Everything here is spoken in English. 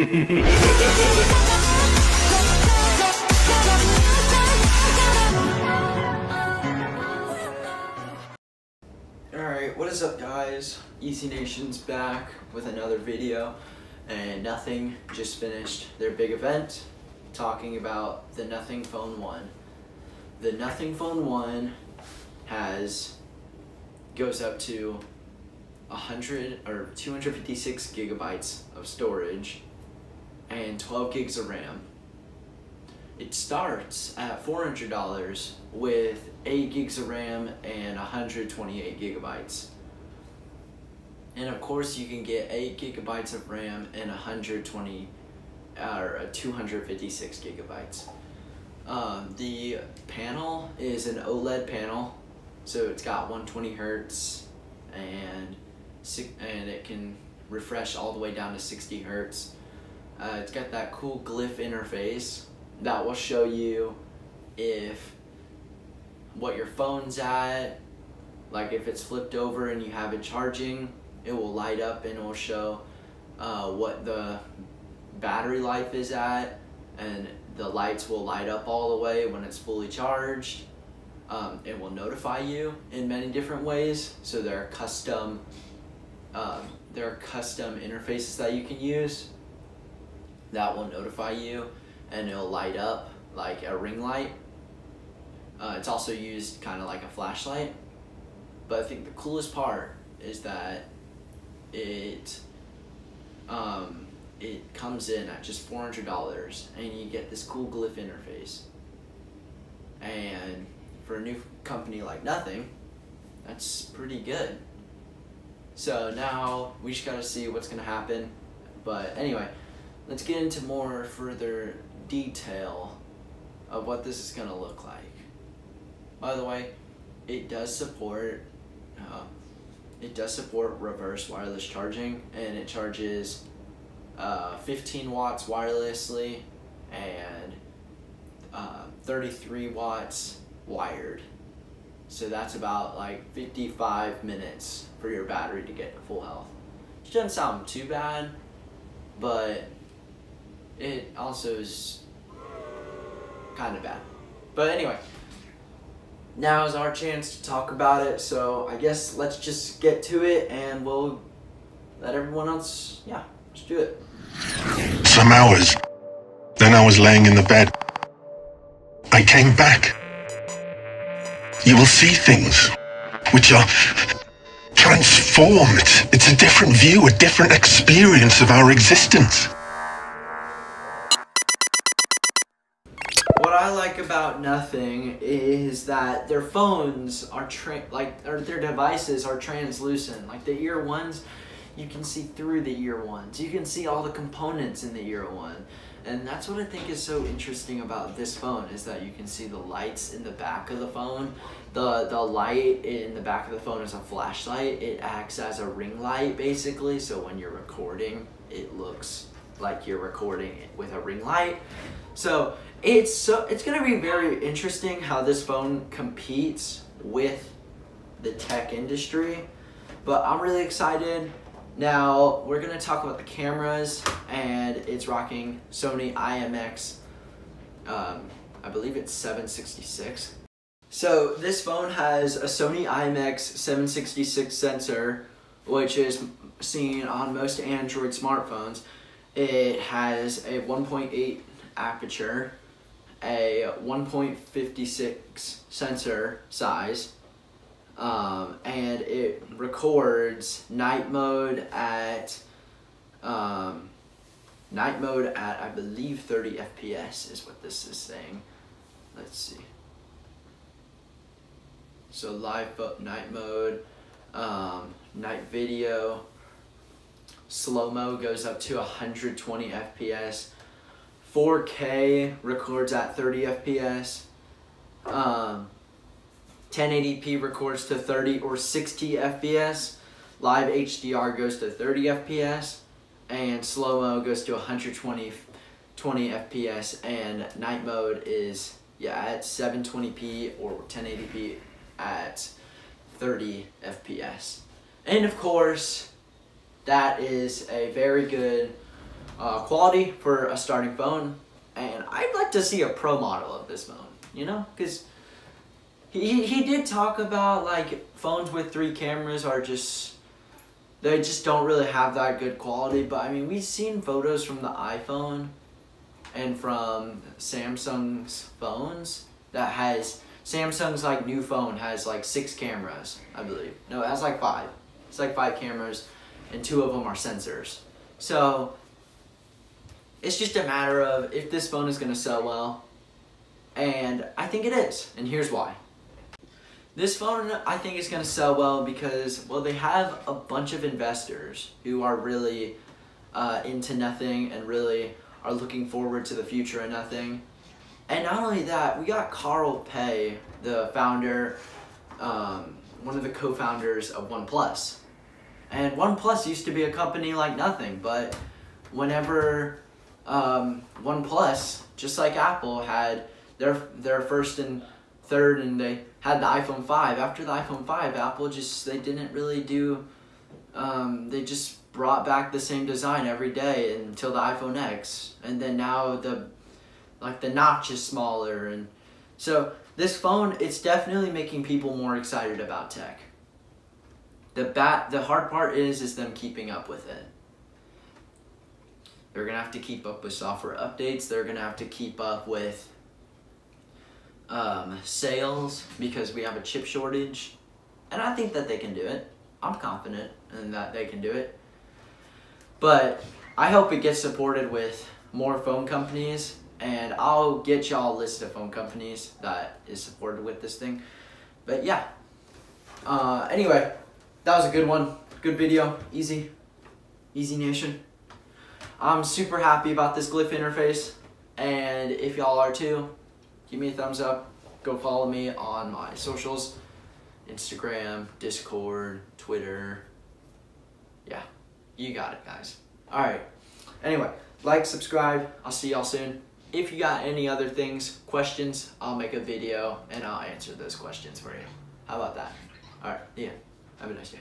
Alright, what is up guys? Easy Nation's back with another video, and Nothing just finished their big event talking about the Nothing Phone 1. The Nothing Phone 1 goes up to 256 gigabytes of storage and 12 gigs of RAM. It starts at $400 with 8 gigs of RAM and 128 gigabytes. And of course you can get 8 gigabytes of RAM and 256 gigabytes. The panel is an OLED panel, so it's got 120 hertz and it can refresh all the way down to 60 hertz. It's got that cool glyph interface that will show you what your phone's at. Like if it's flipped over and you have it charging, it will light up and it will show what the battery life is at, and the lights will light up all the way when it's fully charged. It will notify you in many different ways, so there are custom interfaces that you can use that will notify you, and it'll light up like a ring light. It's also used kind of like a flashlight, but I think the coolest part is that it comes in at just $400 and you get this cool glyph interface. And for a new company like Nothing, that's pretty good. So now we just gotta see what's gonna happen. But anyway, let's get into further detail of what this is gonna look like. By the way, it does support reverse wireless charging, and it charges 15 watts wirelessly and 33 watts wired. So that's about like 55 minutes for your battery to get to full health. Which doesn't sound too bad, but it also is kind of bad. But anyway, now is our chance to talk about it, so I guess let's just get to it and we'll let everyone else, let's do it. Some hours, then I was laying in the bed. I came back. You will see things which are transformed. It's a different view, a different experience of our existence. What I like about Nothing is that their phones are their devices are translucent. Like the ear ones, you can see through the ear ones. You can see all the components in the ear one. And that's what I think is so interesting about this phone, is that you can see the lights in the back of the phone. The light in the back of the phone is a flashlight. It acts as a ring light basically, so when you're recording, it looks like you're recording with a ring light. So it's gonna be very interesting how this phone competes with the tech industry, but I'm really excited. Now we're gonna talk about the cameras, and it's rocking Sony IMX, I believe it's 766. So this phone has a Sony IMX 766 sensor, which is seen on most Android smartphones. It has a 1.8 aperture, a 1.56 sensor size, and it records night mode at I believe 30 FPS is what this is saying. Let's see. So live night mode, night video, slow-mo goes up to 120 FPS, 4K records at 30 FPS, 1080p records to 30 or 60 FPS, live HDR goes to 30 FPS, and slow-mo goes to 120 FPS, and night mode is at 720p or 1080p at 30 FPS. And of course, that is a very good quality for a starting phone, and I'd like to see a pro model of this phone, you know, because he did talk about like phones with 3 cameras are they just don't really have that good quality. But I mean, we've seen photos from the iPhone and from Samsung's phones that has, Samsung's like new phone has like 6 cameras, I believe. No, it has like 5. It's like 5 cameras and 2 of them are sensors. So it's just a matter of if this phone is gonna sell well, and I think it is, and here's why. This phone, I think, is gonna sell well because, well, they have a bunch of investors who are really into nothing and really are looking forward to the future of nothing. And not only that, we got Carl Pei, the founder, one of the co-founders of OnePlus. And OnePlus used to be a company like nothing, but whenever OnePlus, just like Apple, had their first and third, and they had the iPhone 5. After the iPhone 5, Apple they didn't really do, they just brought back the same design every day until the iPhone X. And then now the notch is smaller. And so this phone, it's definitely making people more excited about tech. The hard part is them keeping up with it. They're gonna have to keep up with software updates. They're gonna have to keep up with sales because we have a chip shortage, and I think that they can do it. I'm confident in that they can do it, but I hope it gets supported with more phone companies, and I'll get y'all a list of phone companies that is supported with this thing. But yeah, anyway, that was a good one, good video, easy nation. I'm super happy about this Glyph interface, and if y'all are too, give me a thumbs up. Go follow me on my socials, Instagram, Discord, Twitter. Yeah, you got it, guys. All right. Anyway, like, subscribe. I'll see y'all soon. If you got any other questions, I'll make a video and I'll answer those questions for you. How about that? All right, yeah. Have a nice day.